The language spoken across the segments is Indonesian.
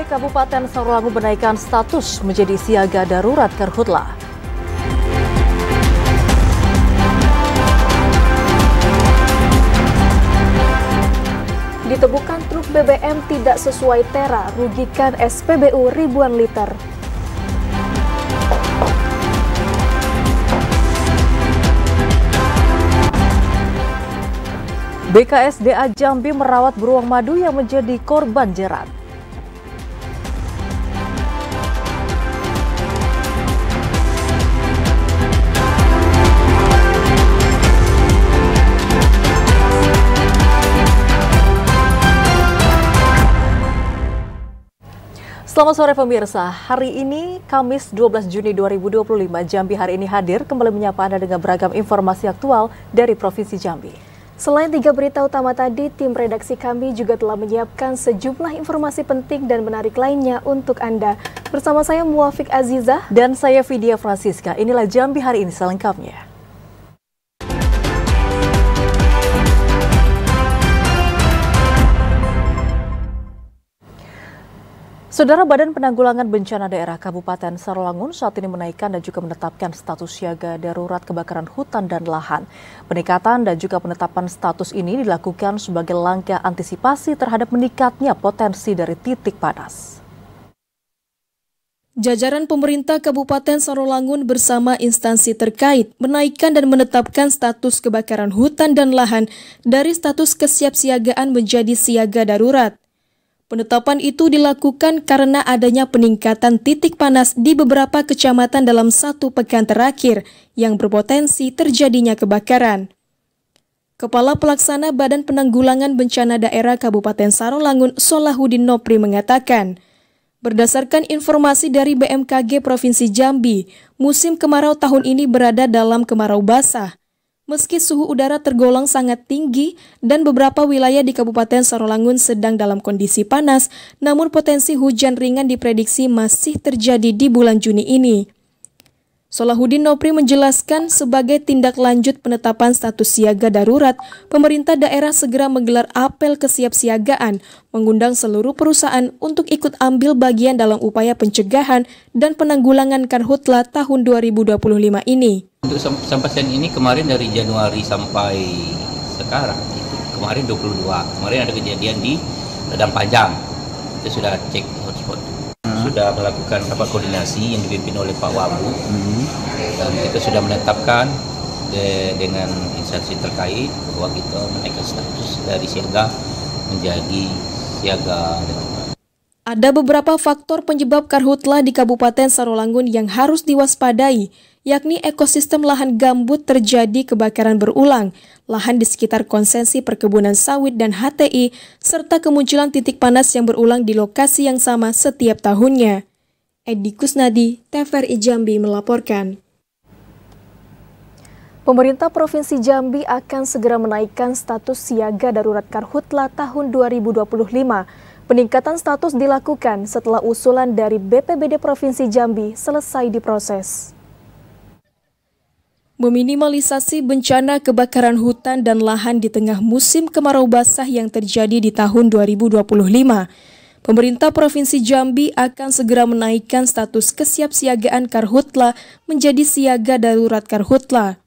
BPBD Kabupaten Sarolangun menaikkan status menjadi siaga darurat Karhutla. Ditemukan truk BBM tidak sesuai tera, rugikan SPBU ribuan liter. BKSDA Jambi merawat beruang madu yang menjadi korban jerat. Selamat sore pemirsa, hari ini Kamis 12 Juni 2025, Jambi hari ini hadir kembali menyapa Anda dengan beragam informasi aktual dari Provinsi Jambi. Selain 3 berita utama tadi, tim redaksi kami juga telah menyiapkan sejumlah informasi penting dan menarik lainnya untuk Anda. Bersama saya Muafiq Azizah dan saya Vidya Francisca. Inilah Jambi hari ini selengkapnya. Saudara, Badan Penanggulangan Bencana Daerah Kabupaten Sarolangun saat ini menaikkan dan juga menetapkan status siaga darurat kebakaran hutan dan lahan. Peningkatan dan juga penetapan status ini dilakukan sebagai langkah antisipasi terhadap meningkatnya potensi dari titik panas. Jajaran pemerintah Kabupaten Sarolangun bersama instansi terkait menaikkan dan menetapkan status kebakaran hutan dan lahan dari status kesiapsiagaan menjadi siaga darurat. Penetapan itu dilakukan karena adanya peningkatan titik panas di beberapa kecamatan dalam 1 pekan terakhir yang berpotensi terjadinya kebakaran. Kepala Pelaksana Badan Penanggulangan Bencana Daerah Kabupaten Sarolangun, Solahuddin Nopri mengatakan, berdasarkan informasi dari BMKG Provinsi Jambi, musim kemarau tahun ini berada dalam kemarau basah. Meski suhu udara tergolong sangat tinggi dan beberapa wilayah di Kabupaten Sarolangun sedang dalam kondisi panas, namun potensi hujan ringan diprediksi masih terjadi di bulan Juni ini. Solahuddin Nopri menjelaskan sebagai tindak lanjut penetapan status siaga darurat, pemerintah daerah segera menggelar apel kesiapsiagaan, mengundang seluruh perusahaan untuk ikut ambil bagian dalam upaya pencegahan dan penanggulangan Karhutla tahun 2025 ini. Untuk sampai saat ini kemarin dari Januari sampai sekarang itu kemarin 22. Kemarin ada kejadian di Ladang Panjang. Kita sudah cek hotspot. Sudah melakukan rapat koordinasi yang dipimpin oleh Pak Wabu. Dan kita sudah menetapkan dengan instansi terkait bahwa kita menaikkan status dari siaga menjadi siaga darurat. Ada beberapa faktor penyebab Karhutla di Kabupaten Sarolangun yang harus diwaspadai, yakni ekosistem lahan gambut terjadi kebakaran berulang, lahan di sekitar konsesi perkebunan sawit dan HTI, serta kemunculan titik panas yang berulang di lokasi yang sama setiap tahunnya. Edi Kusnadi, TVRI Jambi melaporkan. Pemerintah Provinsi Jambi akan segera menaikkan status siaga darurat Karhutla tahun 2025. Peningkatan status dilakukan setelah usulan dari BPBD Provinsi Jambi selesai diproses. Meminimalisasi bencana kebakaran hutan dan lahan di tengah musim kemarau basah yang terjadi di tahun 2025, pemerintah Provinsi Jambi akan segera menaikkan status kesiapsiagaan Karhutla menjadi siaga darurat Karhutla.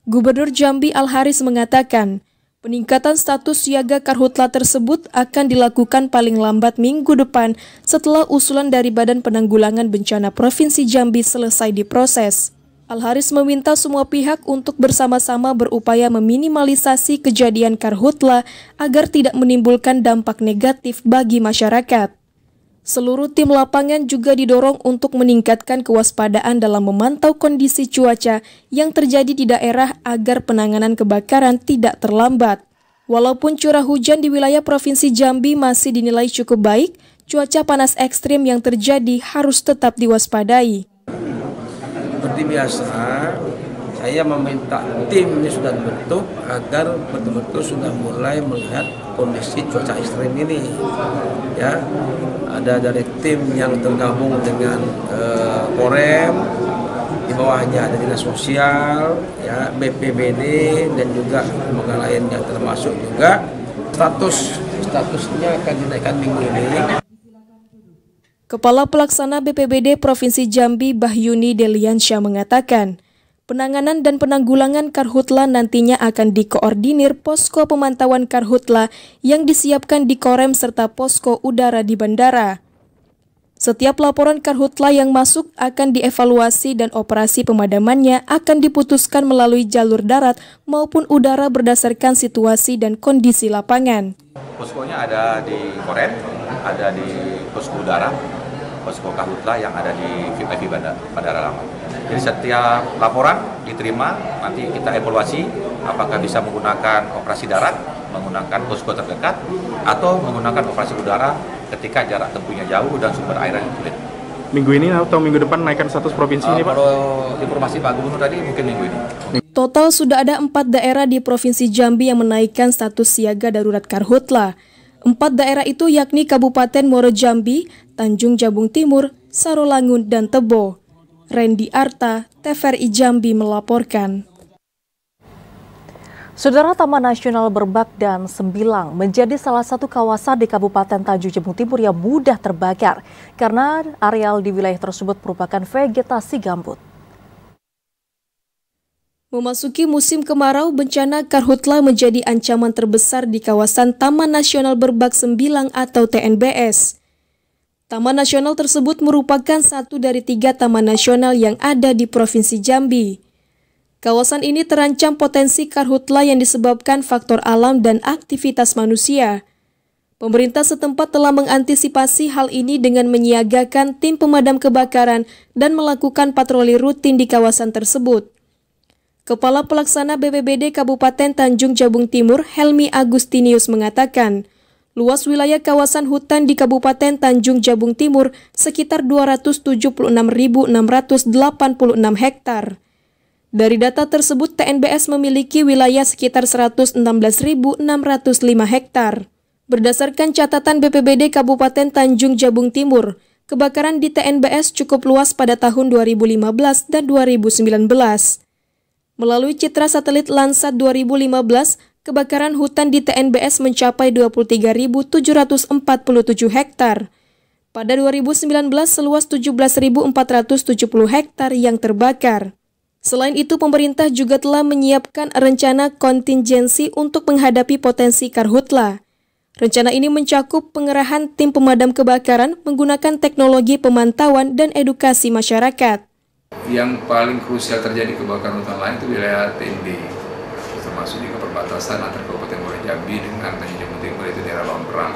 Gubernur Jambi Al-Haris mengatakan, peningkatan status siaga Karhutla tersebut akan dilakukan paling lambat minggu depan setelah usulan dari Badan Penanggulangan Bencana Provinsi Jambi selesai diproses. Al-Haris meminta semua pihak untuk bersama-sama berupaya meminimalisasi kejadian Karhutla agar tidak menimbulkan dampak negatif bagi masyarakat. Seluruh tim lapangan juga didorong untuk meningkatkan kewaspadaan dalam memantau kondisi cuaca yang terjadi di daerah agar penanganan kebakaran tidak terlambat. Walaupun curah hujan di wilayah Provinsi Jambi masih dinilai cukup baik, cuaca panas ekstrim yang terjadi harus tetap diwaspadai. Seperti biasa, saya meminta tim ini sudah dibentuk agar betul-betul sudah mulai melihat kondisi cuaca ekstrim ini. Ya, ada dari tim yang tergabung dengan Korem, di bawahnya ada dinas sosial, ya, BPBD dan juga lembaga lainnya, termasuk juga statusnya akan dinaikkan minggu ini. Kepala Pelaksana BPBD Provinsi Jambi Bahyuni Deliansyah mengatakan, penanganan dan penanggulangan karhutla nantinya akan dikoordinir posko pemantauan karhutla yang disiapkan di Korem serta posko udara di bandara. Setiap laporan karhutla yang masuk akan dievaluasi dan operasi pemadamannya akan diputuskan melalui jalur darat maupun udara berdasarkan situasi dan kondisi lapangan. Poskonya ada di Korem, ada di posko udara, posko karhutla yang ada di VIP Bandara Lama. Jadi setiap laporan diterima, nanti kita evaluasi apakah bisa menggunakan operasi darat, menggunakan posko terdekat, atau menggunakan operasi udara ketika jarak tempuhnya jauh dan sumber airnya sulit. Minggu ini atau minggu depan naikkan status provinsi ini, Pak? Kalau informasi Pak Gubernur tadi mungkin minggu ini. Total sudah ada 4 daerah di Provinsi Jambi yang menaikkan status siaga darurat karhutla. 4 daerah itu yakni Kabupaten Muaro Jambi, Tanjung Jabung Timur, Sarolangun, dan Tebo. Randy Arta, TVRI Jambi melaporkan. Saudara, Taman Nasional Berbak dan Sembilang menjadi salah satu kawasan di Kabupaten Tanjung Jabung Timur yang mudah terbakar karena areal di wilayah tersebut merupakan vegetasi gambut. Memasuki musim kemarau, bencana karhutla menjadi ancaman terbesar di kawasan Taman Nasional Berbak Sembilang atau TNBS. Taman Nasional tersebut merupakan satu dari 3 taman nasional yang ada di Provinsi Jambi. Kawasan ini terancam potensi karhutla yang disebabkan faktor alam dan aktivitas manusia. Pemerintah setempat telah mengantisipasi hal ini dengan menyiagakan tim pemadam kebakaran dan melakukan patroli rutin di kawasan tersebut. Kepala Pelaksana BPBD Kabupaten Tanjung Jabung Timur, Helmi Agustinius mengatakan, luas wilayah kawasan hutan di Kabupaten Tanjung Jabung Timur sekitar 276.686 hektar. Dari data tersebut, TNBS memiliki wilayah sekitar 116.605 hektar. Berdasarkan catatan BPBD Kabupaten Tanjung Jabung Timur, kebakaran di TNBS cukup luas pada tahun 2015 dan 2019. Melalui citra satelit Landsat 2015, kebakaran hutan di TNBS mencapai 23.747 hektar. Pada 2019, seluas 17.470 hektar yang terbakar. Selain itu, pemerintah juga telah menyiapkan rencana kontingensi untuk menghadapi potensi karhutla. Rencana ini mencakup pengerahan tim pemadam kebakaran menggunakan teknologi pemantauan dan edukasi masyarakat. Yang paling krusial terjadi kebakaran hutan lain itu wilayah TNB, termasuk juga perbatasan antara Kabupaten Muaro Jambi dengan Tanjung Jabung Timur, itu daerah Lawan Perang.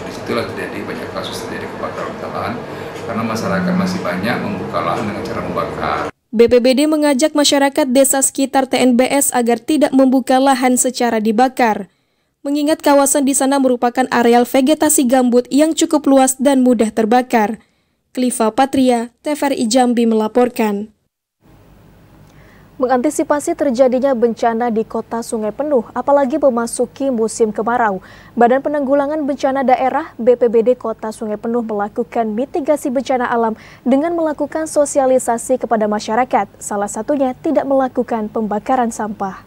Di situlah terjadi banyak kasus terjadi kebakaran hutan lahan karena masyarakat masih banyak membuka lahan dengan cara membakar. BPBD mengajak masyarakat desa sekitar TNBS agar tidak membuka lahan secara dibakar, mengingat kawasan di sana merupakan areal vegetasi gambut yang cukup luas dan mudah terbakar. Kliva Patria, TVRI Jambi melaporkan. Mengantisipasi terjadinya bencana di kota Sungai Penuh, apalagi memasuki musim kemarau, Badan Penanggulangan Bencana Daerah BPBD Kota Sungai Penuh melakukan mitigasi bencana alam dengan melakukan sosialisasi kepada masyarakat, salah satunya tidak melakukan pembakaran sampah.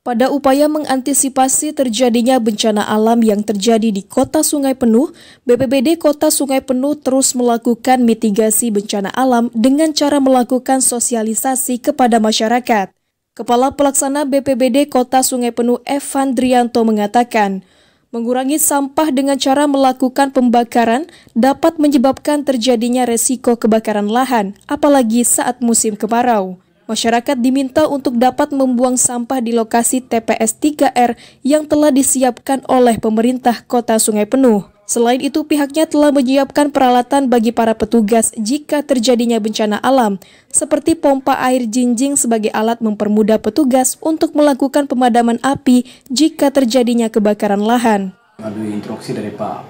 Pada upaya mengantisipasi terjadinya bencana alam yang terjadi di Kota Sungai Penuh, BPBD Kota Sungai Penuh terus melakukan mitigasi bencana alam dengan cara melakukan sosialisasi kepada masyarakat. Kepala Pelaksana BPBD Kota Sungai Penuh Evan Drianto mengatakan, mengurangi sampah dengan cara melakukan pembakaran dapat menyebabkan terjadinya resiko kebakaran lahan, apalagi saat musim kemarau. Masyarakat diminta untuk dapat membuang sampah di lokasi TPS 3R yang telah disiapkan oleh pemerintah Kota Sungai Penuh. Selain itu, pihaknya telah menyiapkan peralatan bagi para petugas jika terjadinya bencana alam, seperti pompa air jinjing sebagai alat mempermudah petugas untuk melakukan pemadaman api jika terjadinya kebakaran lahan. Melalui instruksi dari Pak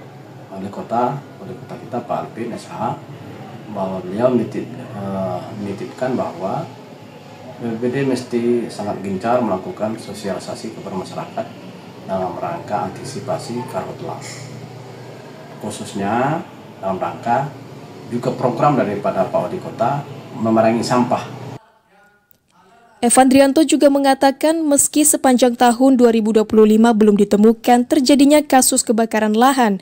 Wali Kota kita Pak Alvin SH, bahwa beliau menitipkan bahwa BPBD mesti sangat gencar melakukan sosialisasi kepada masyarakat dalam rangka antisipasi karhutla. Khususnya dalam rangka juga program daripada Pak Wali Kota memerangi sampah. Evan Drianto juga mengatakan meski sepanjang tahun 2025 belum ditemukan terjadinya kasus kebakaran lahan,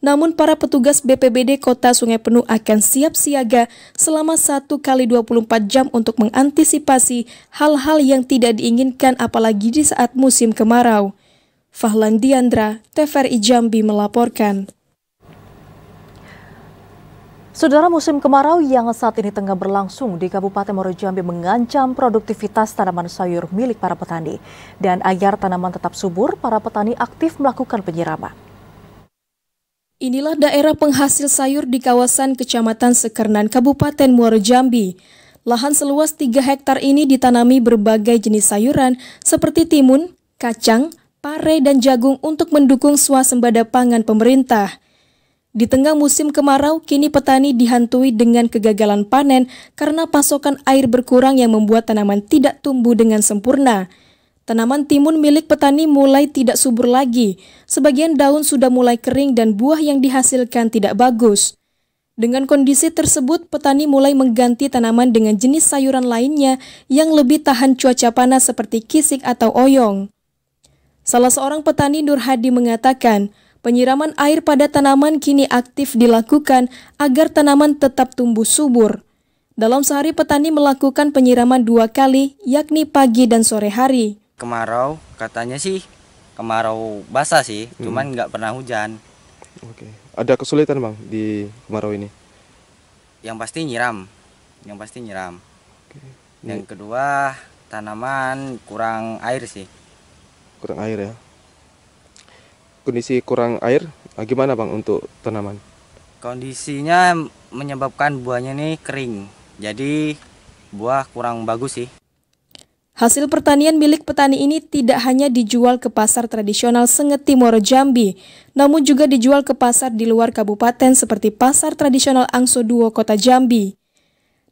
namun para petugas BPBD Kota Sungai Penuh akan siap siaga selama 1 kali 24 jam untuk mengantisipasi hal-hal yang tidak diinginkan apalagi di saat musim kemarau. Fahlan Diandra, TVRI Jambi melaporkan. Saudara, musim kemarau yang saat ini tengah berlangsung di Kabupaten Muaro Jambi mengancam produktivitas tanaman sayur milik para petani. Dan agar tanaman tetap subur, para petani aktif melakukan penyiraman. Inilah daerah penghasil sayur di kawasan Kecamatan Sekernan, Kabupaten Muaro Jambi. Lahan seluas 3 hektar ini ditanami berbagai jenis sayuran seperti timun, kacang, pare, dan jagung untuk mendukung swasembada pangan pemerintah. Di tengah musim kemarau, kini petani dihantui dengan kegagalan panen karena pasokan air berkurang yang membuat tanaman tidak tumbuh dengan sempurna. Tanaman timun milik petani mulai tidak subur lagi. Sebagian daun sudah mulai kering dan buah yang dihasilkan tidak bagus. Dengan kondisi tersebut, petani mulai mengganti tanaman dengan jenis sayuran lainnya yang lebih tahan cuaca panas seperti kisik atau oyong. Salah seorang petani, Nur Hadi, mengatakan, penyiraman air pada tanaman kini aktif dilakukan agar tanaman tetap tumbuh subur. Dalam sehari petani melakukan penyiraman 2 kali, yakni pagi dan sore hari. Kemarau, katanya sih kemarau basah sih, cuman nggak pernah hujan. Oke. Ada kesulitan Bang di kemarau ini? Yang pasti nyiram. Oke. Yang kedua, tanaman kurang air sih. Kurang air ya. Kondisi kurang air, gimana Bang untuk tanaman? Kondisinya menyebabkan buahnya nih kering, jadi buah kurang bagus sih. Hasil pertanian milik petani ini tidak hanya dijual ke pasar tradisional Sengeti Muaro Jambi, namun juga dijual ke pasar di luar kabupaten seperti pasar tradisional Angso Duo Kota Jambi.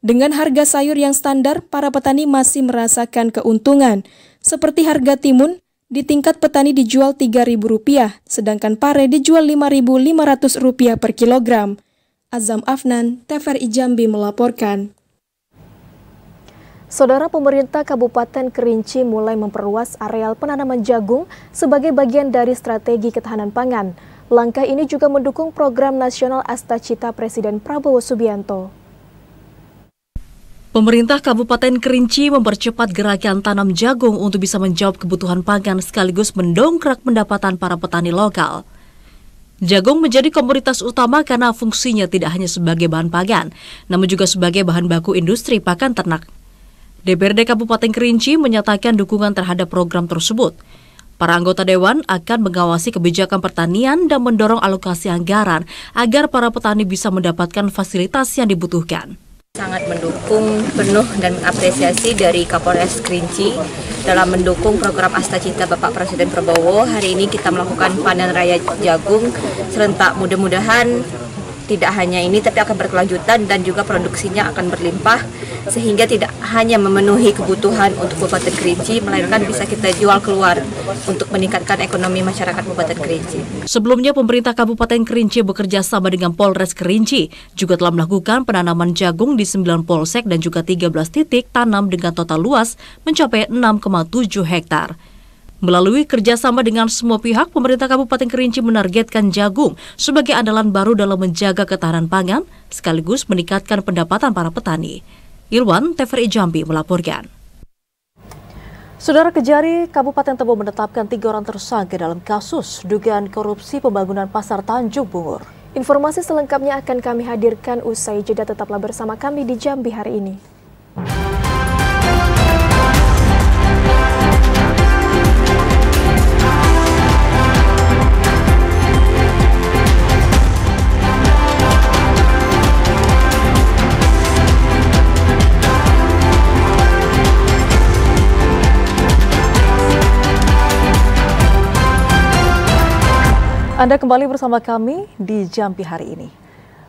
Dengan harga sayur yang standar, para petani masih merasakan keuntungan, seperti harga timun. Di tingkat petani dijual Rp3.000, sedangkan pare dijual Rp5.500 per kilogram. Azam Afnan, TVRI Jambi melaporkan. Saudara, pemerintah Kabupaten Kerinci mulai memperluas areal penanaman jagung sebagai bagian dari strategi ketahanan pangan. Langkah ini juga mendukung program nasional Astacita Presiden Prabowo Subianto. Pemerintah Kabupaten Kerinci mempercepat gerakan tanam jagung untuk bisa menjawab kebutuhan pangan sekaligus mendongkrak pendapatan para petani lokal. Jagung menjadi komoditas utama karena fungsinya tidak hanya sebagai bahan pangan, namun juga sebagai bahan baku industri pakan ternak. DPRD Kabupaten Kerinci menyatakan dukungan terhadap program tersebut. Para anggota dewan akan mengawasi kebijakan pertanian dan mendorong alokasi anggaran agar para petani bisa mendapatkan fasilitas yang dibutuhkan. Sangat mendukung penuh dan mengapresiasi dari Kapolres Kerinci dalam mendukung program Astacita Bapak Presiden Prabowo. Hari ini kita melakukan panen raya jagung serentak. Mudah-mudahan tidak hanya ini tapi akan berkelanjutan dan juga produksinya akan berlimpah sehingga tidak hanya memenuhi kebutuhan untuk Kabupaten Kerinci melainkan bisa kita jual keluar untuk meningkatkan ekonomi masyarakat Kabupaten Kerinci. Sebelumnya pemerintah Kabupaten Kerinci bekerja sama dengan Polres Kerinci juga telah melakukan penanaman jagung di 9 polsek dan juga 13 titik tanam dengan total luas mencapai 6,7 hektar. Melalui kerjasama dengan semua pihak, pemerintah Kabupaten Kerinci menargetkan jagung sebagai andalan baru dalam menjaga ketahanan pangan, sekaligus meningkatkan pendapatan para petani. Irwan, TVRI Jambi melaporkan. Saudara, Kejari Kabupaten Tebo menetapkan 3 orang tersangka dalam kasus dugaan korupsi pembangunan Pasar Tanjung Bungur. Informasi selengkapnya akan kami hadirkan usai jeda. Tetaplah bersama kami di Jambi hari ini. Anda kembali bersama kami di Jambi hari ini.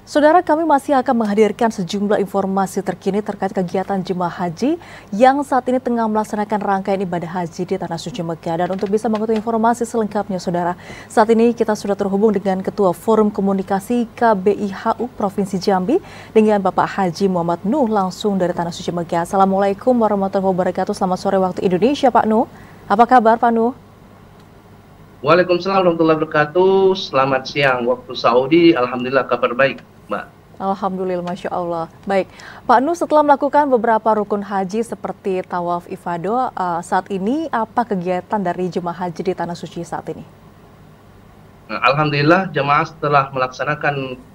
Saudara, kami masih akan menghadirkan sejumlah informasi terkini terkait kegiatan jemaah haji yang saat ini tengah melaksanakan rangkaian ibadah haji di Tanah Suci Mekah. Dan untuk bisa mengetahui informasi selengkapnya, saudara, saat ini kita sudah terhubung dengan Ketua Forum Komunikasi KBIHU Provinsi Jambi dengan Bapak Haji Muhammad Nuh langsung dari Tanah Suci Mekah. Assalamualaikum warahmatullahi wabarakatuh. Selamat sore waktu Indonesia, Pak Nuh. Apa kabar, Pak Nuh? Waalaikumsalam warahmatullahi wabarakatuh. Selamat siang waktu Saudi. Alhamdulillah kabar baik, Mbak. Alhamdulillah, Masya Allah. Baik, Pak Nu, setelah melakukan beberapa rukun haji seperti tawaf ifadah, saat ini apa kegiatan dari jemaah haji di Tanah Suci saat ini? Alhamdulillah jemaah setelah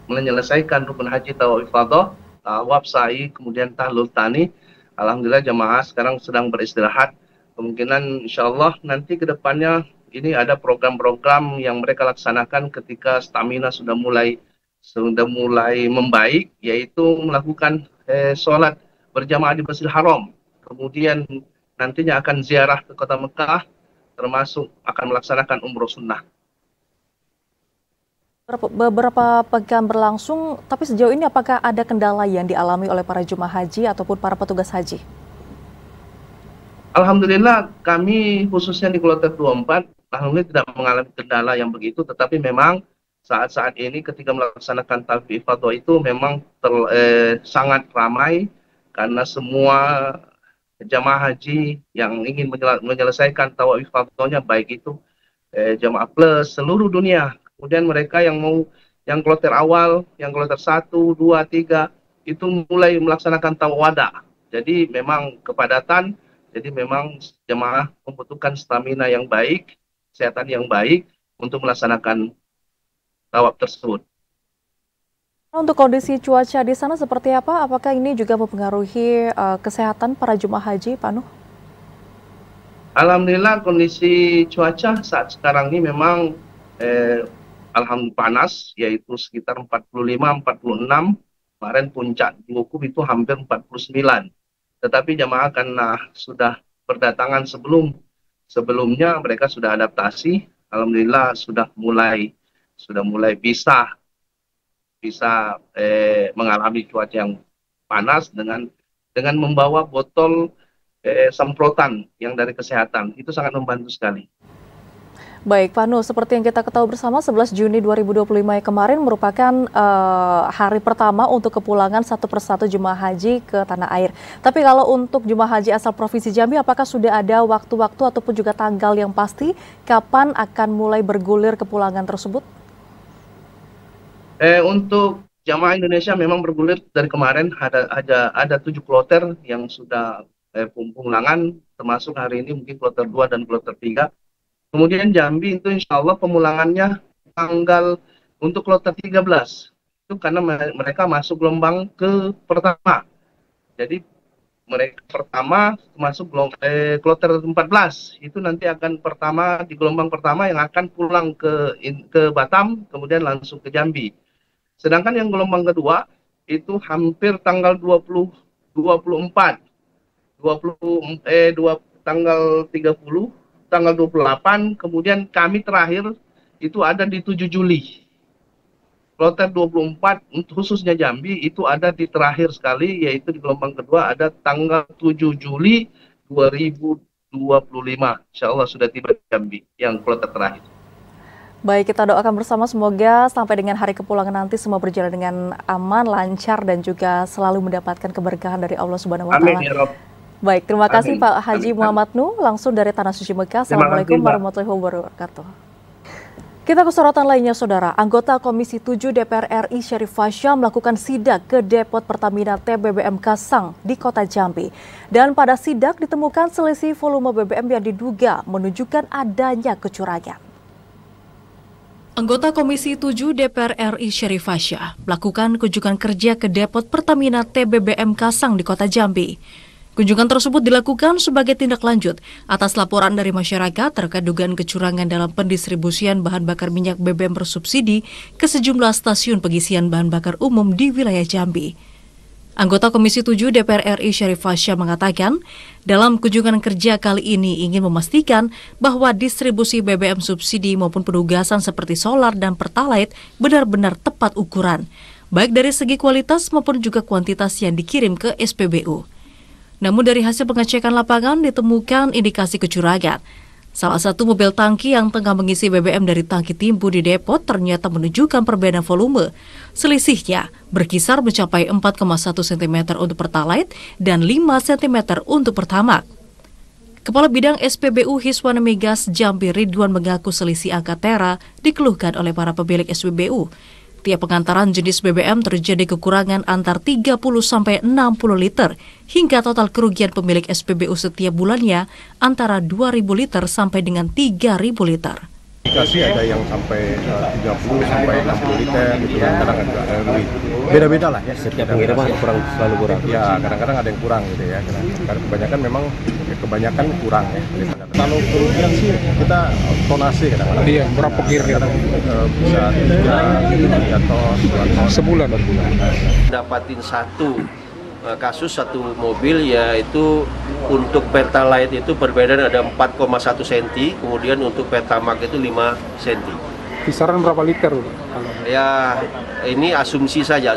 menyelesaikan rukun haji tawaf ifadah, tawaf sa'i, kemudian tahlul tani. Alhamdulillah jemaah sekarang sedang beristirahat. Kemungkinan insya Allah nanti ke depannya ini ada program-program yang mereka laksanakan ketika stamina sudah mulai membaik, yaitu melakukan sholat berjamaah di Masjidil Haram. Kemudian nantinya akan ziarah ke kota Mekah, termasuk akan melaksanakan umroh sunnah. Beberapa pekan berlangsung, tapi sejauh ini apakah ada kendala yang dialami oleh para jemaah haji ataupun para petugas haji? Alhamdulillah kami khususnya di Kloter 24, alhamdulillah tidak mengalami kendala yang begitu, tetapi memang saat-saat ini ketika melaksanakan tawaf ifadah itu memang sangat ramai karena semua jamaah haji yang ingin menyelesaikan tawaf ifadahnya, baik itu jamaah plus seluruh dunia. Kemudian mereka yang kloter awal, yang kloter 1, 2, 3 itu mulai melaksanakan tawaf wada. Jadi memang kepadatan, jadi memang jamaah membutuhkan stamina yang baik, kesehatan yang baik untuk melaksanakan tawaf tersebut. Untuk kondisi cuaca di sana seperti apa? Apakah ini juga mempengaruhi kesehatan para jemaah haji, Pak Nuh? Alhamdulillah kondisi cuaca saat sekarang ini memang alhamdulillah panas, yaitu sekitar 45-46. Kemarin puncak di Wukuf itu hampir 49. Tetapi jemaah karena sudah berdatangan sebelumnya mereka sudah adaptasi. Alhamdulillah sudah mulai bisa mengalami cuaca yang panas dengan membawa botol semprotan yang dari kesehatan. Itu sangat membantu sekali. Baik, Pak Nuh, seperti yang kita ketahui bersama, 11 Juni 2025 kemarin merupakan hari pertama untuk kepulangan satu persatu jemaah haji ke tanah air. Tapi kalau untuk jemaah haji asal Provinsi Jambi, apakah sudah ada waktu-waktu ataupun juga tanggal yang pasti kapan akan mulai bergulir kepulangan tersebut? Untuk jamaah Indonesia memang bergulir dari kemarin, ada 7 kloter yang sudah pemulangan, termasuk hari ini mungkin kloter 2 dan kloter 3. Kemudian Jambi itu insya Allah pemulangannya tanggal untuk kloter 13. Itu karena mereka masuk gelombang ke pertama. Jadi mereka pertama masuk kloter 14. Itu nanti akan pertama di gelombang pertama yang akan pulang ke Batam, kemudian langsung ke Jambi. Sedangkan yang gelombang kedua itu hampir tanggal tanggal 30, tanggal 28, kemudian kami terakhir itu ada di 7 Juli. Kloter 24 khususnya Jambi itu ada di terakhir sekali, yaitu di gelombang kedua ada tanggal 7 Juli 2025. Insya Allah sudah tiba di Jambi yang kloter terakhir. Baik, kita doakan bersama semoga sampai dengan hari kepulangan nanti semua berjalan dengan aman, lancar, dan juga selalu mendapatkan keberkahan dari Allah Subhanahu wa Ta'ala. Amin ya Rabb. Baik, terima kasih Pak Haji Muhammad Nuh langsung dari Tanah Suci Mekah. Assalamualaikum warahmatullahi wabarakatuh. Kita ke sorotan lainnya, Saudara. Anggota Komisi 7 DPR RI Syarif Fasya melakukan sidak ke depot Pertamina TBBM Kasang di Kota Jambi. Dan pada sidak ditemukan selisih volume BBM yang diduga menunjukkan adanya kecurangan. Anggota Komisi 7 DPR RI Syarif Fasya melakukan kunjungan kerja ke depot Pertamina TBBM Kasang di Kota Jambi. Kunjungan tersebut dilakukan sebagai tindak lanjut atas laporan dari masyarakat terkait dugaan kecurangan dalam pendistribusian bahan bakar minyak BBM bersubsidi ke sejumlah stasiun pengisian bahan bakar umum di wilayah Jambi. Anggota Komisi 7 DPR RI Syarif Fasya mengatakan, dalam kunjungan kerja kali ini ingin memastikan bahwa distribusi BBM subsidi maupun penugasan seperti solar dan pertalite benar-benar tepat ukuran, baik dari segi kualitas maupun juga kuantitas yang dikirim ke SPBU. Namun dari hasil pengecekan lapangan ditemukan indikasi kecurangan. Salah satu mobil tangki yang tengah mengisi BBM dari tangki timbun di depot ternyata menunjukkan perbedaan volume. Selisihnya berkisar mencapai 4,1 cm untuk pertalite dan 5 cm untuk pertamax. Kepala Bidang SPBU Hiswan Migas Jambi Ridwan mengaku selisih angka tera dikeluhkan oleh para pemilik SPBU. Tiap pengantaran jenis BBM terjadi kekurangan antar 30 sampai 60 liter hingga total kerugian pemilik SPBU setiap bulannya antara 2.000 liter sampai dengan 3.000 liter. Dikasih ada yang sampai 30 sampai 60 liter gitu, kadang ada lebih. Beda-beda lah ya. Setiap pengiriman selalu kurang. Ya, kadang-kadang ada yang kurang gitu ya. Karena kebanyakan memang kurang ya. Kalau kerugian sih kita tonasi kadang-kadang. Iya, berapa kira? Kadang bisa 3 tos, 2 tos sebulan. Dapatin satu mobil, yaitu untuk Pertalite itu perbedaan ada 4,1 cm, kemudian untuk Pertamax itu 5 cm. Kisaran berapa liter? Ya ini asumsi saja,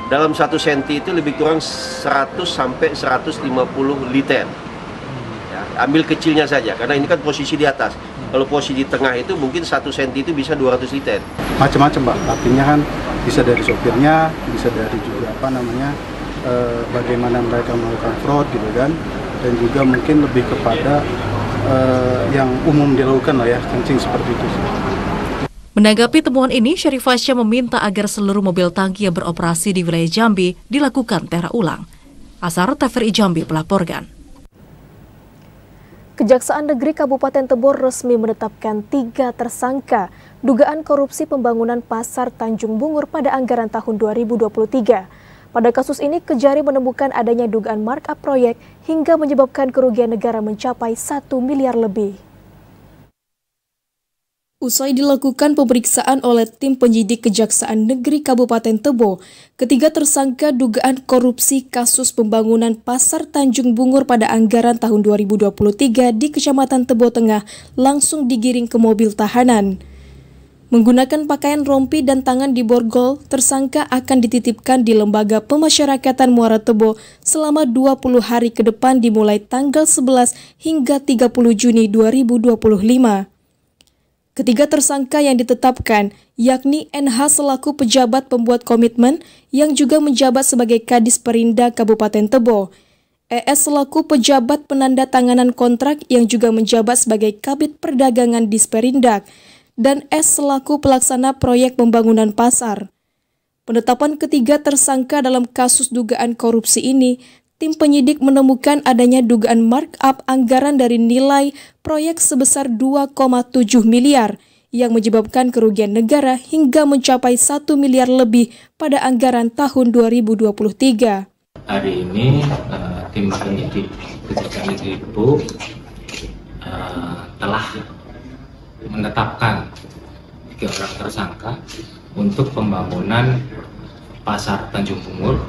dalam 1 cm itu lebih kurang 100 sampai 150 liter. Ya, ambil kecilnya saja, karena ini kan posisi di atas. Kalau posisi di tengah itu mungkin 1 cm itu bisa 200 liter. Macam-macam Pak, artinya kan bisa dari sopirnya, bisa dari juga bagaimana mereka melakukan fraud gitu kan, dan juga mungkin lebih kepada yang umum dilakukan lah ya, kencing seperti itu. Menanggapi temuan ini, Syarif Fasya meminta agar seluruh mobil tangki yang beroperasi di wilayah Jambi dilakukan tera ulang. Asar TVRI Jambi melaporkan. Kejaksaan Negeri Kabupaten Tebo resmi menetapkan 3 tersangka dugaan korupsi pembangunan Pasar Tanjung Bungur pada anggaran tahun 2023. Pada kasus ini, Kejari menemukan adanya dugaan markup proyek hingga menyebabkan kerugian negara mencapai 1 miliar lebih. Usai dilakukan pemeriksaan oleh tim penyidik Kejaksaan Negeri Kabupaten Tebo, ketiga tersangka dugaan korupsi kasus pembangunan Pasar Tanjung Bungur pada anggaran tahun 2023 di Kecamatan Tebo Tengah langsung digiring ke mobil tahanan. Menggunakan pakaian rompi dan tangan diborgol, tersangka akan dititipkan di Lembaga Pemasyarakatan Muara Tebo selama 20 hari ke depan dimulai tanggal 11 hingga 30 Juni 2025. Ketiga tersangka yang ditetapkan yakni NH selaku pejabat pembuat komitmen yang juga menjabat sebagai Kadis Perinda Kabupaten Tebo, ES selaku pejabat penanda tanganan kontrak yang juga menjabat sebagai Kabid Perdagangan Disperindak, dan S selaku pelaksana proyek pembangunan pasar. Penetapan ketiga tersangka dalam kasus dugaan korupsi ini, tim penyidik menemukan adanya dugaan markup anggaran dari nilai proyek sebesar 2,7 miliar yang menyebabkan kerugian negara hingga mencapai 1 miliar lebih pada anggaran tahun 2023. Hari ini tim penyidik Kejaksaan Negeri Tebo telah menetapkan 3 orang tersangka untuk pembangunan Pasar Tanjung Bungur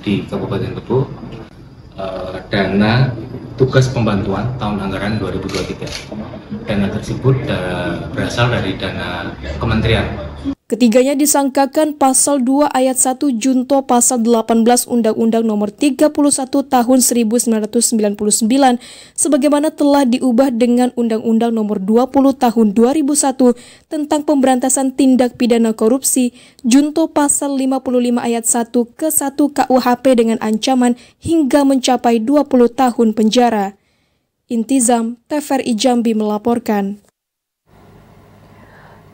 di Kabupaten Tebo, dana tugas pembantuan tahun anggaran 2023. Dana tersebut berasal dari dana kementerian. Ketiganya disangkakan pasal 2 ayat 1 junto pasal 18 Undang-Undang Nomor 31 Tahun 1999 sebagaimana telah diubah dengan Undang-Undang Nomor 20 Tahun 2001 tentang pemberantasan tindak pidana korupsi junto pasal 55 ayat 1 ke 1 KUHP dengan ancaman hingga mencapai 20 tahun penjara. Intizam, TVRI Jambi melaporkan.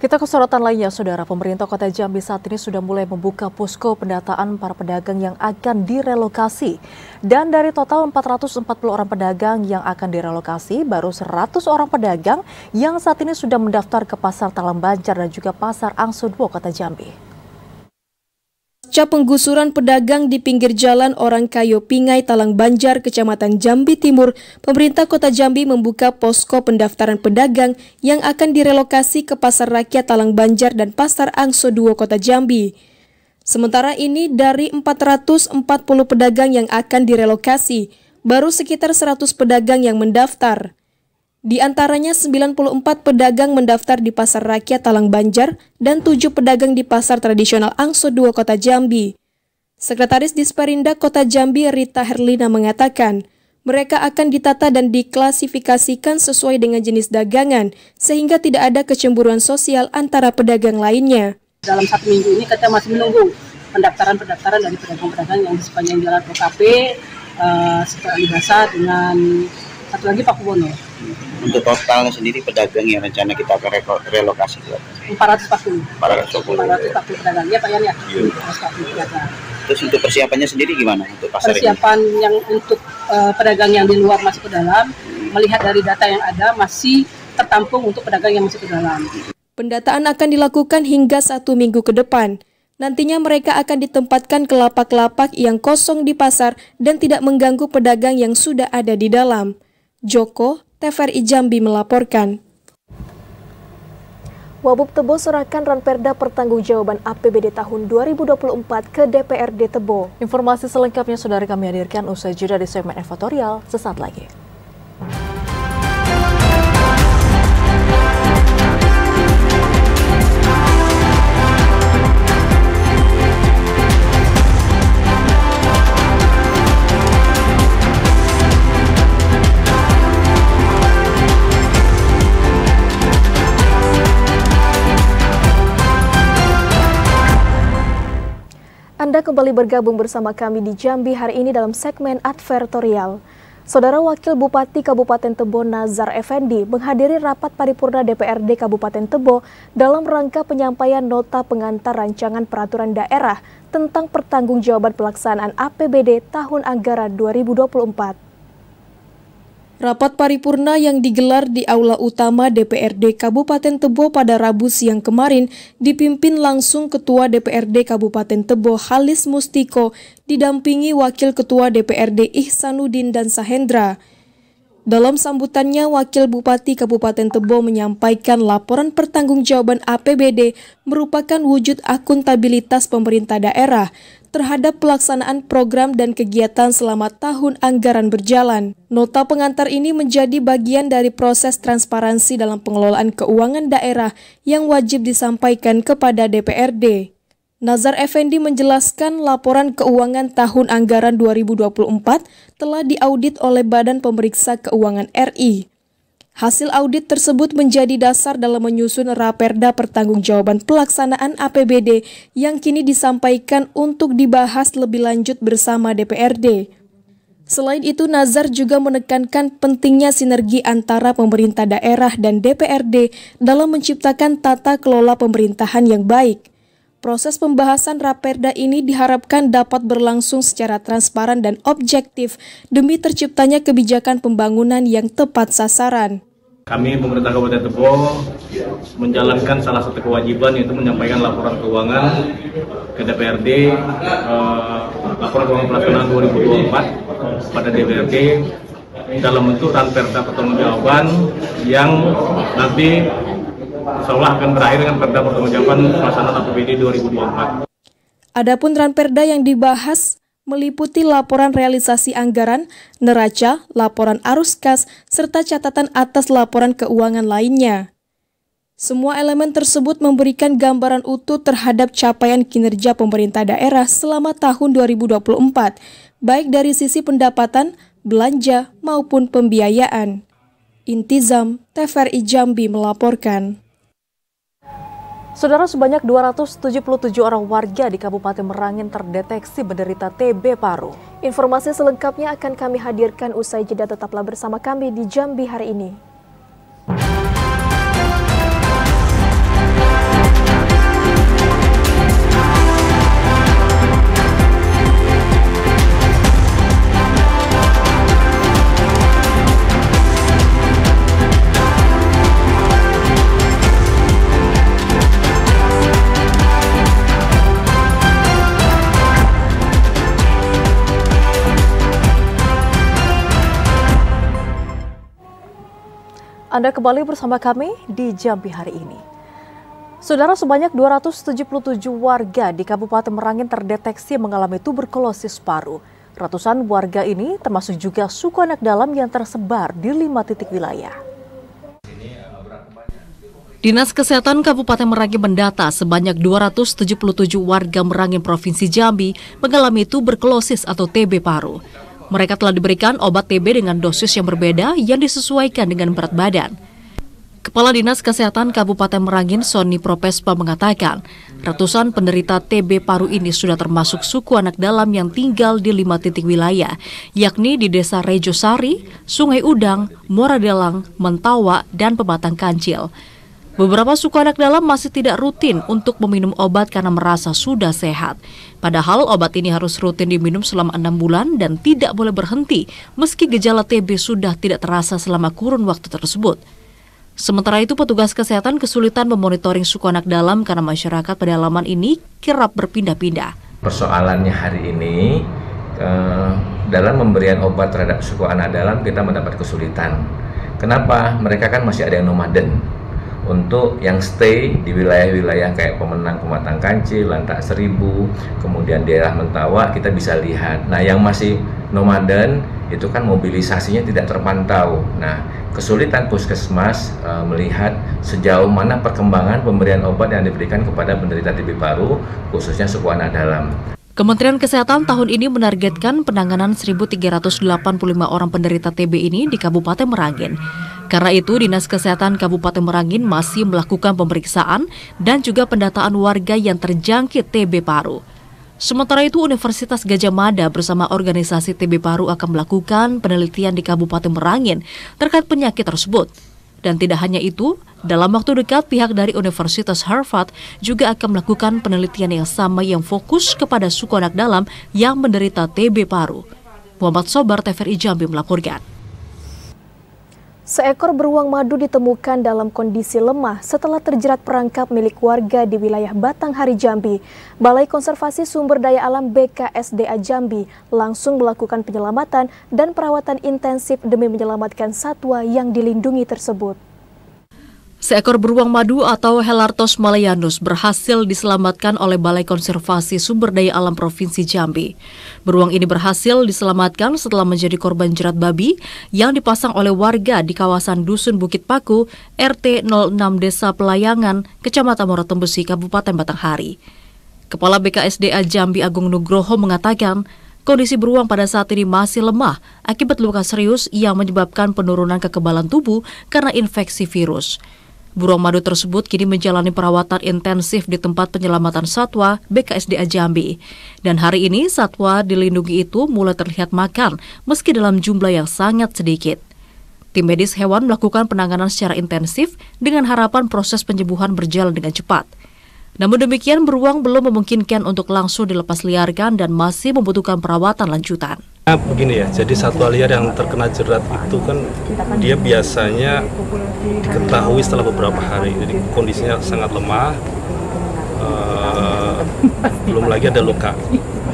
Kita ke sorotan lainnya, Saudara. Pemerintah Kota Jambi saat ini sudah mulai membuka posko pendataan para pedagang yang akan direlokasi. Dan dari total 440 orang pedagang yang akan direlokasi, baru 100 orang pedagang yang saat ini sudah mendaftar ke Pasar Talang Banjar dan juga Pasar Angso 2 Kota Jambi. Pasca penggusuran pedagang di pinggir jalan Orang Kayo Pingai Talang Banjar, Kecamatan Jambi Timur, pemerintah Kota Jambi membuka posko pendaftaran pedagang yang akan direlokasi ke Pasar Rakyat Talang Banjar dan Pasar Angso 2 Kota Jambi. Sementara ini dari 440 pedagang yang akan direlokasi, baru sekitar 100 pedagang yang mendaftar. Di antaranya 94 pedagang mendaftar di Pasar Rakyat Talang Banjar dan 7 pedagang di Pasar Tradisional Angso 2 Kota Jambi. Sekretaris Disperindak Kota Jambi Rita Herlina mengatakan, mereka akan ditata dan diklasifikasikan sesuai dengan jenis dagangan sehingga tidak ada kecemburuan sosial antara pedagang lainnya. Dalam 1 minggu ini kita masih menunggu pendaftaran dari pedagang-pedagang yang di sepanjang jalan OKP Siti Alibasa dengan satu lagi Pakuwono. Untuk totalnya sendiri pedagang yang rencana kita akan relokasi 440 pedagang ya Pak Yan ya. 440 pedagang. Terus untuk persiapannya sendiri gimana untuk pasar persiapan ini? Yang untuk pedagang yang di luar masuk ke dalam, melihat dari data yang ada masih tertampung untuk pedagang yang masuk ke dalam. Pendataan akan dilakukan hingga 1 minggu ke depan. Nantinya mereka akan ditempatkan ke lapak-lapak yang kosong di pasar dan tidak mengganggu pedagang yang sudah ada di dalam. Joko, TVRI Jambi melaporkan. Wabub Tebo serahkan Ranperda pertanggungjawaban APBD tahun 2024 ke DPRD Tebo. Informasi selengkapnya saudara kami hadirkan usai jeda di segmen editorial sesaat lagi. Anda kembali bergabung bersama kami di Jambi hari ini dalam segmen advertorial. Saudara Wakil Bupati Kabupaten Tebo Nazar Effendi menghadiri rapat paripurna DPRD Kabupaten Tebo dalam rangka penyampaian nota pengantar rancangan peraturan daerah tentang pertanggungjawaban pelaksanaan APBD tahun anggaran 2024. Rapat paripurna yang digelar di Aula Utama DPRD Kabupaten Tebo pada Rabu siang kemarin dipimpin langsung Ketua DPRD Kabupaten Tebo Halis Mustiko didampingi Wakil Ketua DPRD Ihsanuddin dan Sahendra. Dalam sambutannya, Wakil Bupati Kabupaten Tebo menyampaikan laporan pertanggungjawaban APBD merupakan wujud akuntabilitas pemerintah daerah terhadap pelaksanaan program dan kegiatan selama tahun anggaran berjalan. Nota pengantar ini menjadi bagian dari proses transparansi dalam pengelolaan keuangan daerah yang wajib disampaikan kepada DPRD. Nazar Effendi menjelaskan laporan keuangan tahun anggaran 2024 telah diaudit oleh Badan Pemeriksa Keuangan RI. Hasil audit tersebut menjadi dasar dalam menyusun Raperda pertanggungjawaban pelaksanaan APBD yang kini disampaikan untuk dibahas lebih lanjut bersama DPRD. Selain itu, Nazar juga menekankan pentingnya sinergi antara pemerintah daerah dan DPRD dalam menciptakan tata kelola pemerintahan yang baik. Proses pembahasan Raperda ini diharapkan dapat berlangsung secara transparan dan objektif demi terciptanya kebijakan pembangunan yang tepat sasaran. Kami pemerintah Kabupaten Tebo menjalankan salah satu kewajiban yaitu menyampaikan laporan keuangan ke DPRD, laporan keuangan pelaksanaan 2024 pada DPRD dalam bentuk Ranperda pertanggungjawaban yang nanti seolah akan berakhir dengan Perda pertanggungjawaban pelaksanaan APBD 2024. Adapun Ranperda yang dibahas meliputi laporan realisasi anggaran, neraca, laporan arus kas, serta catatan atas laporan keuangan lainnya. Semua elemen tersebut memberikan gambaran utuh terhadap capaian kinerja pemerintah daerah selama tahun 2024, baik dari sisi pendapatan, belanja, maupun pembiayaan. Intizam, TVRI Jambi melaporkan. Saudara, sebanyak 277 orang warga di Kabupaten Merangin terdeteksi menderita TB paru. Informasi selengkapnya akan kami hadirkan usai jeda, tetaplah bersama kami di Jambi hari ini. Anda kembali bersama kami di Jambi hari ini. Saudara, sebanyak 277 warga di Kabupaten Merangin terdeteksi mengalami tuberkulosis paru. Ratusan warga ini termasuk juga suku anak dalam yang tersebar di 5 titik wilayah. Dinas Kesehatan Kabupaten Merangin mendata sebanyak 277 warga Merangin Provinsi Jambi mengalami tuberkulosis atau TB paru. Mereka telah diberikan obat TB dengan dosis yang berbeda yang disesuaikan dengan berat badan. Kepala Dinas Kesehatan Kabupaten Merangin, Sony Propespa, mengatakan ratusan penderita TB paru ini sudah termasuk suku anak dalam yang tinggal di 5 titik wilayah, yakni di Desa Rejosari, Sungai Udang, Muara Delang, Mentawa, dan Pematang Kancil. Beberapa suku anak dalam masih tidak rutin untuk meminum obat karena merasa sudah sehat. Padahal obat ini harus rutin diminum selama 6 bulan dan tidak boleh berhenti meski gejala TB sudah tidak terasa selama kurun waktu tersebut. Sementara itu, petugas kesehatan kesulitan memonitoring suku anak dalam karena masyarakat pedalaman ini kerap berpindah-pindah. Persoalannya hari ini, dalam pemberian obat terhadap suku anak dalam kita mendapat kesulitan. Kenapa? Mereka kan masih ada yang nomaden. Untuk yang stay di wilayah-wilayah kayak Pematang Kancil, Lantak Seribu, kemudian daerah Mentawa, kita bisa lihat. Nah, yang masih nomaden itu kan mobilisasinya tidak terpantau. Nah, kesulitan puskesmas melihat sejauh mana perkembangan pemberian obat yang diberikan kepada penderita TB paru, khususnya suku anak dalam. Kementerian Kesehatan tahun ini menargetkan penanganan 1.385 orang penderita TB ini di Kabupaten Merangin. Karena itu, Dinas Kesehatan Kabupaten Merangin masih melakukan pemeriksaan dan juga pendataan warga yang terjangkit TB paru. Sementara itu, Universitas Gadjah Mada bersama organisasi TB paru akan melakukan penelitian di Kabupaten Merangin terkait penyakit tersebut. Dan tidak hanya itu, dalam waktu dekat pihak dari Universitas Harvard juga akan melakukan penelitian yang sama yang fokus kepada suku anak dalam yang menderita TB paru. Muhammad Sobar, TVRI Jambi melaporkan. Seekor beruang madu ditemukan dalam kondisi lemah setelah terjerat perangkap milik warga di wilayah Batanghari, Jambi. Balai Konservasi Sumber Daya Alam BKSDA Jambi langsung melakukan penyelamatan dan perawatan intensif demi menyelamatkan satwa yang dilindungi tersebut. Seekor beruang madu atau Helartos malayanus berhasil diselamatkan oleh Balai Konservasi Sumber Daya Alam Provinsi Jambi. Beruang ini berhasil diselamatkan setelah menjadi korban jerat babi yang dipasang oleh warga di kawasan Dusun Bukit Paku, RT 06 Desa Pelayangan, Kecamatan Muratembesi, Kabupaten Batanghari. Kepala BKSDA Jambi Agung Nugroho mengatakan, kondisi beruang pada saat ini masih lemah akibat luka serius yang menyebabkan penurunan kekebalan tubuh karena infeksi virus. Beruang madu tersebut kini menjalani perawatan intensif di tempat penyelamatan satwa BKSDA Jambi. Dan hari ini satwa dilindungi itu mulai terlihat makan meski dalam jumlah yang sangat sedikit. Tim medis hewan melakukan penanganan secara intensif dengan harapan proses penyembuhan berjalan dengan cepat. Namun demikian, beruang belum memungkinkan untuk langsung dilepas liarkan dan masih membutuhkan perawatan lanjutan. Begini ya, jadi satwa liar yang terkena jerat itu kan dia biasanya diketahui setelah beberapa hari, jadi kondisinya sangat lemah, belum lagi ada luka.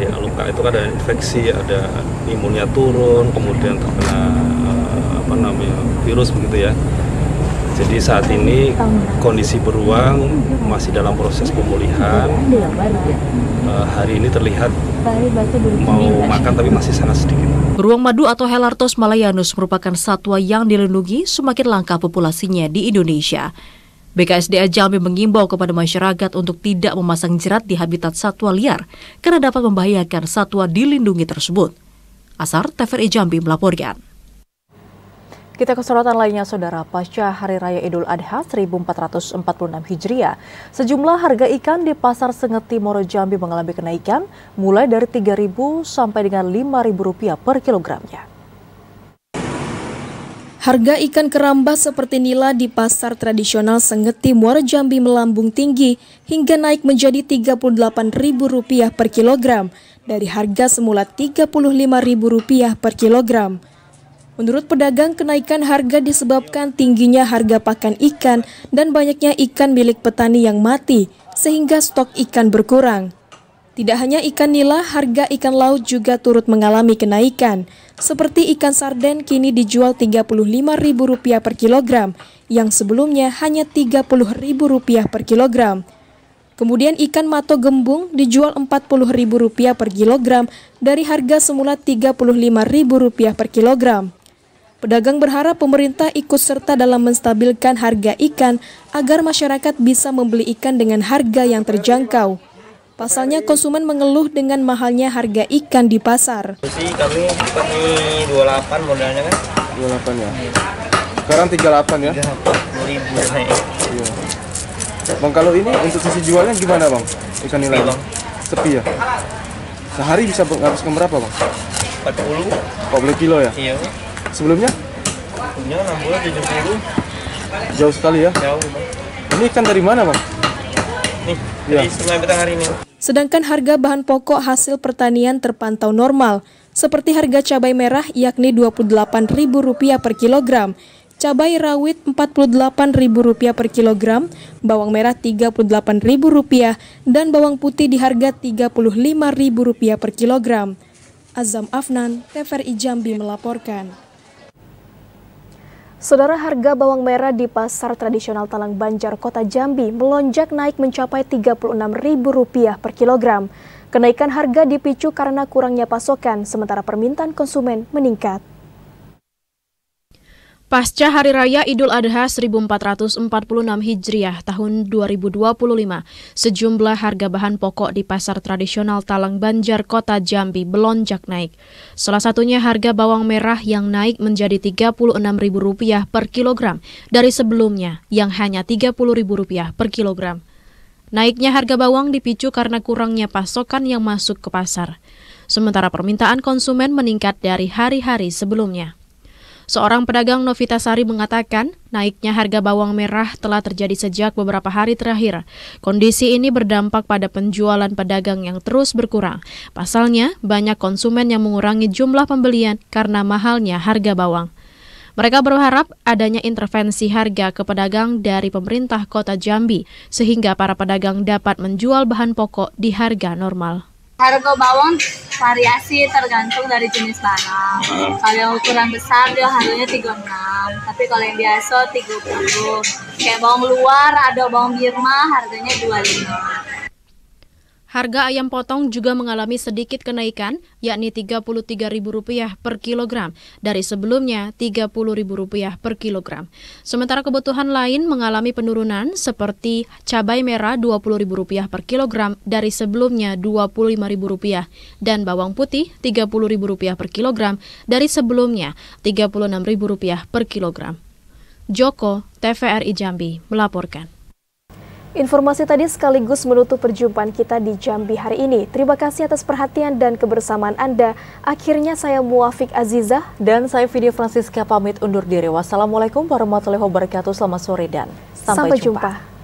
Ya, luka itu kan ada infeksi, ada imunnya turun, kemudian terkena virus begitu ya. Jadi saat ini kondisi beruang masih dalam proses pemulihan. Hari ini terlihat mau makan tapi masih sangat sedikit. Beruang madu atau Helartos malayanus merupakan satwa yang dilindungi semakin langka populasinya di Indonesia. BKSDA Jambi mengimbau kepada masyarakat untuk tidak memasang jerat di habitat satwa liar karena dapat membahayakan satwa dilindungi tersebut. Asar, TVRI Jambi melaporkan. Kita ke sorotan lainnya, Saudara. Pasca Hari Raya Idul Adha 1446 Hijriah, sejumlah harga ikan di Pasar Sengeti Muaro Jambi mengalami kenaikan mulai dari Rp3.000 sampai dengan Rp5.000 per kilogramnya. Harga ikan keramba seperti nila di pasar tradisional Sengeti Muaro Jambi melambung tinggi hingga naik menjadi Rp38.000 per kilogram dari harga semula Rp35.000 per kilogram. Menurut pedagang, kenaikan harga disebabkan tingginya harga pakan ikan dan banyaknya ikan milik petani yang mati, sehingga stok ikan berkurang. Tidak hanya ikan nila, harga ikan laut juga turut mengalami kenaikan. Seperti ikan sarden kini dijual Rp35.000 per kilogram, yang sebelumnya hanya Rp30.000 per kilogram. Kemudian ikan mato gembung dijual Rp40.000 per kilogram dari harga semula Rp35.000 per kilogram. Pedagang berharap pemerintah ikut serta dalam menstabilkan harga ikan agar masyarakat bisa membeli ikan dengan harga yang terjangkau. Pasalnya konsumen mengeluh dengan mahalnya harga ikan di pasar. Kami seperti 28 modalnya kan? 28 ya. Sekarang 38 ya. 4.000 naik. Iya. Bang, kalau ini untuk sisi jualnya gimana bang? Ikan nila bang? Sepi ya? Sehari bisa habiskan berapa bang? 40 kilo ya? Iya. Sebelumnya? Sebelumnya 60, 70. Jauh sekali ya? Jauh bang. Ini ikan dari mana bang? Nih, dari Sungai Betang hari ini. Sedangkan harga bahan pokok hasil pertanian terpantau normal, seperti harga cabai merah yakni Rp28.000 per kilogram, cabai rawit Rp48.000 per kilogram, bawang merah Rp38.000, dan bawang putih di harga Rp35.000 per kilogram. Azam Afnan, TVRI Jambi melaporkan. Saudara, harga bawang merah di pasar tradisional Talang Banjar, Kota Jambi melonjak naik mencapai Rp36.000 per kilogram. Kenaikan harga dipicu karena kurangnya pasokan, sementara permintaan konsumen meningkat. Pasca Hari Raya Idul Adha 1446 Hijriah tahun 2025, sejumlah harga bahan pokok di pasar tradisional Talang Banjar, Kota Jambi melonjak naik. Salah satunya harga bawang merah yang naik menjadi Rp36.000 per kilogram dari sebelumnya yang hanya Rp30.000 per kilogram. Naiknya harga bawang dipicu karena kurangnya pasokan yang masuk ke pasar, sementara permintaan konsumen meningkat dari hari-hari sebelumnya. Seorang pedagang Novitasari mengatakan naiknya harga bawang merah telah terjadi sejak beberapa hari terakhir. Kondisi ini berdampak pada penjualan pedagang yang terus berkurang. Pasalnya, banyak konsumen yang mengurangi jumlah pembelian karena mahalnya harga bawang. Mereka berharap adanya intervensi harga ke pedagang dari pemerintah Kota Jambi, sehingga para pedagang dapat menjual bahan pokok di harga normal. Harga bawang variasi tergantung dari jenis barang. Kalau yang ukuran besar dia harganya 36, tapi kalau yang biasa 30. Kayak bawang luar ada bawang Birma harganya 25. Harga ayam potong juga mengalami sedikit kenaikan, yakni Rp33.000 per kilogram, dari sebelumnya Rp30.000 per kilogram. Sementara kebutuhan lain mengalami penurunan, seperti cabai merah Rp20.000 per kilogram dari sebelumnya Rp25.000, dan bawang putih Rp30.000 per kilogram dari sebelumnya Rp36.000 per kilogram. Joko, TVRI Jambi, melaporkan. Informasi tadi sekaligus menutup perjumpaan kita di Jambi hari ini. Terima kasih atas perhatian dan kebersamaan Anda. Akhirnya saya Muafiq Azizah dan saya Vidya Francisca pamit undur diri. Wassalamualaikum warahmatullahi wabarakatuh. Selamat sore dan sampai jumpa.